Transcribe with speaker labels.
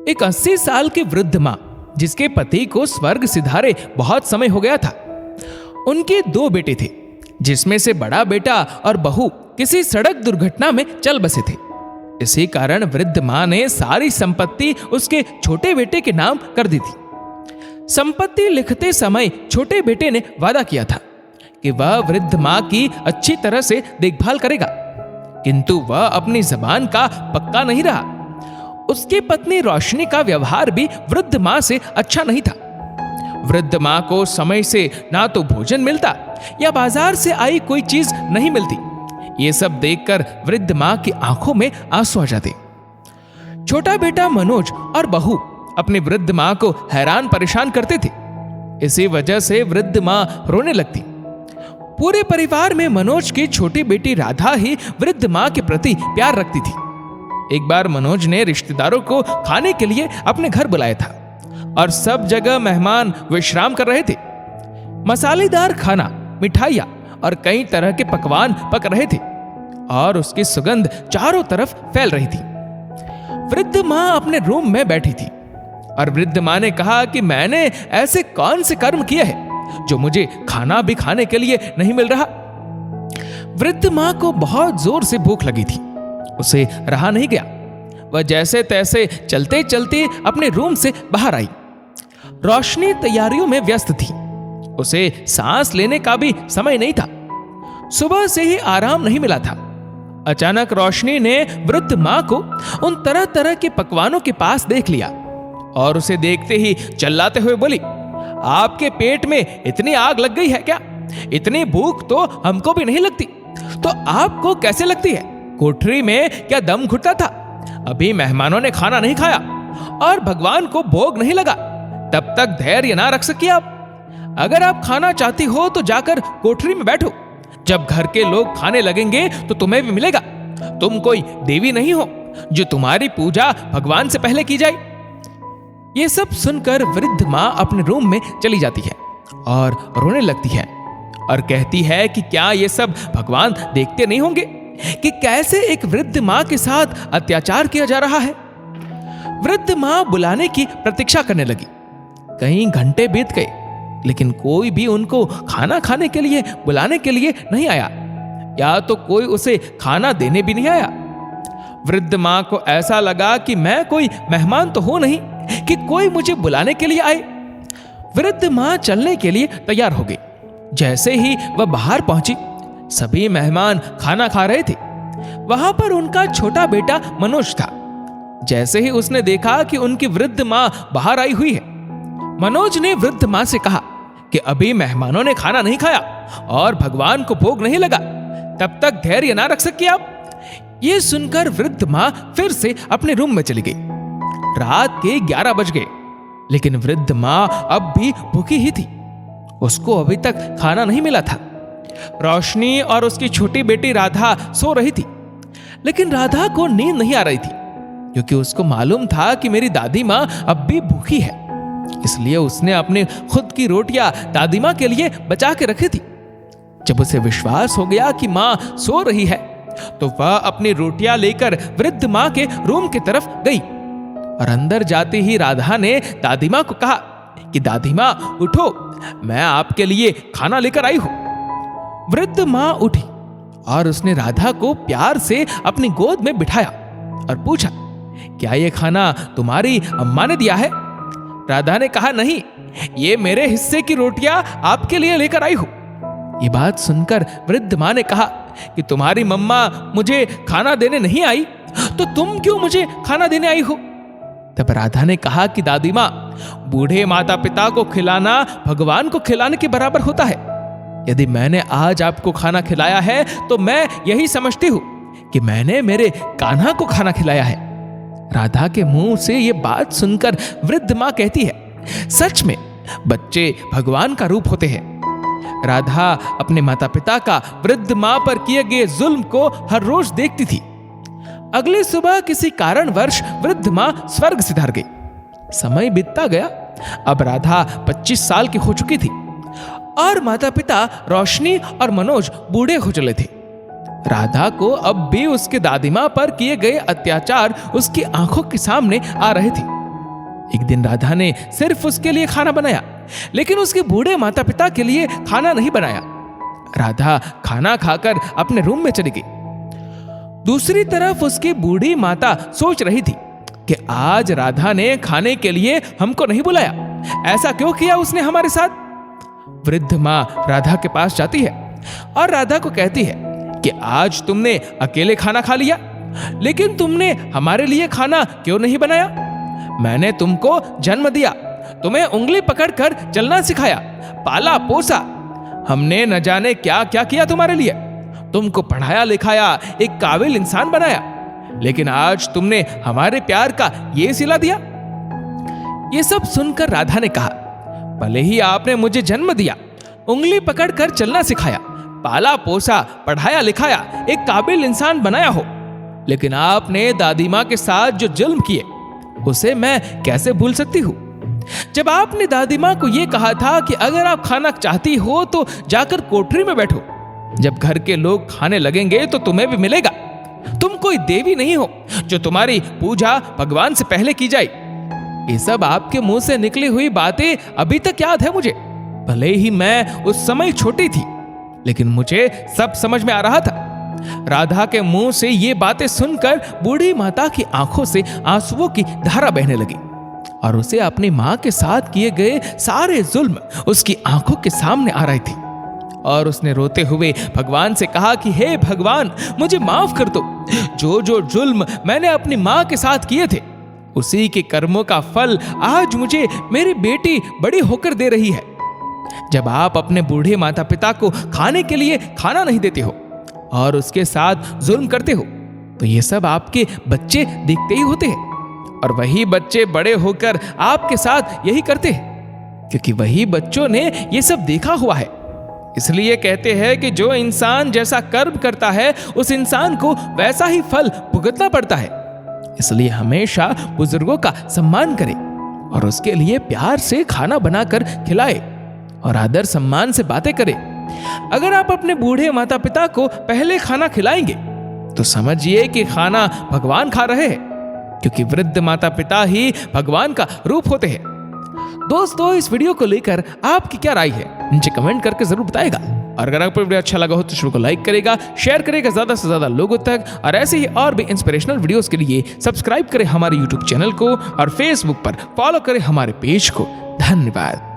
Speaker 1: एक 80 साल की वृद्ध माँ, जिसके पति को स्वर्ग सिधारे बहुत समय हो गया था। उनके 2 बेटे थे, जिसमें से बड़ा बेटा और बहू किसी सड़क दुर्घटना में चल बसे थे। इसी कारण वृद्ध माँ ने सारी संपत्ति उसके छोटे बेटे के नाम कर दी थी। संपत्ति लिखते समय छोटे बेटे ने वादा किया था कि वह वृद्ध माँ की अच्छी तरह से देखभाल करेगा, किंतु वह अपनी जबान का पक्का नहीं रहा। उसकी पत्नी रोशनी का व्यवहार भी वृद्ध माँ से अच्छा नहीं था। वृद्ध माँ को समय से ना तो भोजन मिलता या बाजार से आई कोई चीज नहीं मिलती। ये सब देखकर वृद्ध माँ की आंखों में आंसू आ जाते। छोटा बेटा मनोज और बहू अपनी वृद्ध माँ को हैरान परेशान करते थे। इसी वजह से वृद्ध माँ रोने लगती। पूरे परिवार में मनोज की छोटी बेटी राधा ही वृद्ध माँ के प्रति प्यार रखती थी। एक बार मनोज ने रिश्तेदारों को खाने के लिए अपने घर बुलाया था और सब जगह मेहमान विश्राम कर रहे थे। मसालेदार खाना, मिठाइयाँ और कई तरह के पकवान पक रहे थे और उसकी सुगंध चारों तरफ फैल रही थी। वृद्ध माँ अपने रूम में बैठी थी और वृद्ध माँ ने कहा कि मैंने ऐसे कौन से कर्म किए हैं जो मुझे खाना भी खाने के लिए नहीं मिल रहा। वृद्ध माँ को बहुत जोर से भूख लगी थी। उसे रहा नहीं गया। वह जैसे तैसे चलते चलते अपने रूम से बाहर आई। रोशनी तैयारियों में व्यस्त थी। उसे सांस लेने का भी समय नहीं था। सुबह से ही आराम नहीं मिला था। अचानक रोशनी ने वृद्ध माँ को उन तरह तरह के पकवानों के पास देख लिया और उसे देखते ही चिल्लाते हुए बोली, आपके पेट में इतनी आग लग गई है क्या? इतनी भूख तो हमको भी नहीं लगती, तो आपको कैसे लगती है? कोठरी में क्या दम घुटता था? अभी मेहमानों ने खाना नहीं खाया और भगवान को भोग नहीं लगा, तब तक धैर्य ना रख सकी आप? अगर आप खाना चाहती हो तो जाकर कोठरी में बैठो। जब घर के लोग खाने लगेंगे तो तुम्हें भी मिलेगा। तुम कोई देवी नहीं हो जो तुम्हारी पूजा भगवान से पहले की जाए। ये सब सुनकर वृद्ध माँ अपने रूम में चली जाती है और रोने लगती है और कहती है कि क्या ये सब भगवान देखते नहीं होंगे कि कैसे एक वृद्ध माँ के साथ अत्याचार किया जा रहा है। वृद्ध माँ बुलाने की प्रतीक्षा करने लगी। कई घंटे बीत गए, लेकिन कोई भी उनको खाना खाने के लिए बुलाने के लिए नहीं आया, या तो कोई उसे खाना देने भी नहीं आया। वृद्ध माँ को ऐसा लगा कि मैं कोई मेहमान तो हो नहीं कि कोई मुझे बुलाने के लिए आए। वृद्ध माँ चलने के लिए तैयार हो गई। जैसे ही वह बाहर पहुंची, सभी मेहमान खाना खा रहे थे। वहां पर उनका छोटा बेटा मनोज था। जैसे ही उसने देखा कि उनकी वृद्ध माँ बाहर आई हुई है, मनोज ने वृद्ध माँ से कहा कि अभी मेहमानों ने खाना नहीं खाया और भगवान को भोग नहीं लगा, तब तक धैर्य ना रख सकी आप? ये सुनकर वृद्ध माँ फिर से अपने रूम में चली गई। रात के 11 बज गए, लेकिन वृद्ध माँ अब भी भूखी ही थी। उसको अभी तक खाना नहीं मिला था। रोशनी और उसकी छोटी बेटी राधा सो रही थी, लेकिन राधा को नींद नहीं आ रही थी, क्योंकि उसको मालूम था कि मेरी दादी माँ अब भी भूखी है। इसलिए उसने अपनी खुद की रोटियां दादी माँ के लिए बचा के रखी थी। जब उसे विश्वास हो गया कि माँ सो रही है, तो वह अपनी रोटियां लेकर वृद्ध माँ के रूम की तरफ गई और अंदर जाते ही राधा ने दादी माँ को कहा कि दादी माँ उठो, मैं आपके लिए खाना लेकर आई हूं। वृद्ध माँ उठी और उसने राधा को प्यार से अपनी गोद में बिठाया और पूछा, क्या ये खाना तुम्हारी अम्मा ने दिया है? राधा ने कहा, नहीं, ये मेरे हिस्से की रोटियां आपके लिए लेकर आई हूं। ये बात सुनकर वृद्ध माँ ने कहा कि तुम्हारी मम्मा मुझे खाना देने नहीं आई, तो तुम क्यों मुझे खाना देने आई हो? तब राधा ने कहा कि दादी माँ, बूढ़े माता पिता को खिलाना भगवान को खिलाने के बराबर होता है। यदि मैंने आज आपको खाना खिलाया है तो मैं यही समझती हूँ कि मैंने मेरे कान्हा को खाना खिलाया है। राधा के मुंह से ये बात सुनकर वृद्ध माँ कहती है, सच में बच्चे भगवान का रूप होते हैं। राधा अपने माता पिता का वृद्ध माँ पर किए गए जुल्म को हर रोज देखती थी। अगली सुबह किसी कारणवश वृद्ध माँ स्वर्ग सिधार गई। समय बीतता गया। अब राधा 25 साल की हो चुकी थी और माता पिता रोशनी और मनोज बूढ़े हो चले थे। राधा को अब भी उसके दादी माँ पर किए गए अत्याचार उसकी आंखों के सामने आ रहे थे। एक दिन राधा ने सिर्फ उसके लिए खाना बनाया, लेकिन उसके बूढ़े माता पिता के लिए खाना नहीं बनाया। राधा खाना खाकर अपने रूम में चली गई। दूसरी तरफ उसकी बूढ़ी माता सोच रही थी कि आज राधा ने खाने के लिए हमको नहीं बुलाया, ऐसा क्यों किया उसने हमारे साथ। वृद्ध माँ राधा के पास जाती है और राधा को कहती है कि आज तुमने अकेले खाना खा लिया, लेकिन तुमने हमारे लिए खाना क्यों नहीं बनाया। मैंने तुमको जन्म दिया, तुम्हें उंगली पकड़कर चलना सिखाया, पाला पोसा, हमने न जाने क्या क्या किया तुम्हारे लिए, तुमको पढ़ाया लिखाया, एक काबिल इंसान बनाया, लेकिन आज तुमने हमारे प्यार का ये सिला दिया। ये सब सुनकर राधा ने कहा, भले ही आपने मुझे जन्म दिया, उंगली पकड़कर चलना सिखाया, पाला पोसा, पढ़ाया लिखाया, एक काबिल इंसान बनाया हो, लेकिन आपने दादी माँ के साथ जो जुल्म किए उसे मैं कैसे भूल सकती हूँ। जब आपने दादी माँ को यह कहा था कि अगर आप खाना चाहती हो तो जाकर कोठरी में बैठो, जब घर के लोग खाने लगेंगे तो तुम्हें भी मिलेगा। तुम कोई देवी नहीं हो जो तुम्हारी पूजा भगवान से पहले की जाए। ये सब आपके मुंह से निकली हुई बातें अभी तक याद है मुझे। भले ही मैं उस समय छोटी थी, लेकिन मुझे सब समझ में आ रहा था। राधा के मुंह से ये बातें सुनकर बूढ़ी माता की आंखों से आंसुओं की धारा बहने लगी और उसे अपनी मां के साथ किए गए सारे जुल्म उसकी आंखों के सामने आ रहे थे। और उसने रोते हुए भगवान से कहा कि हे भगवान, मुझे माफ कर दो। जो जो जुल्म मैंने अपनी मां के साथ किए थे, उसी के कर्मों का फल आज मुझे मेरी बेटी बड़ी होकर दे रही है। जब आप अपने बूढ़े माता पिता को खाने के लिए खाना नहीं देते हो और उसके साथ जुल्म करते हो, तो ये सब आपके बच्चे देखते ही होते हैं, और वही बच्चे बड़े होकर आपके साथ यही करते हैं, क्योंकि वही बच्चों ने ये सब देखा हुआ है। इसलिए कहते हैं कि जो इंसान जैसा कर्म करता है उस इंसान को वैसा ही फल भुगतना पड़ता है। इसलिए हमेशा बुजुर्गों का सम्मान करें और उसके लिए प्यार से खाना बनाकर खिलाए और आदर सम्मान से बातें करें। अगर आप अपने बूढ़े माता पिता को पहले खाना खिलाएंगे तो समझिए कि खाना भगवान खा रहे हैं, क्योंकि वृद्ध माता पिता ही भगवान का रूप होते हैं। दोस्तों, इस वीडियो को लेकर आपकी क्या राय है, नीचे कमेंट करके जरूर बताएगा। और अगर आपको वीडियो अच्छा लगा हो तो वीडियो को लाइक करेगा, शेयर करेगा ज्यादा से ज्यादा लोगों तक, और ऐसे ही और भी इंस्पिरेशनल वीडियोस के लिए सब्सक्राइब करें हमारे यूट्यूब चैनल को और फेसबुक पर फॉलो करें हमारे पेज को। धन्यवाद।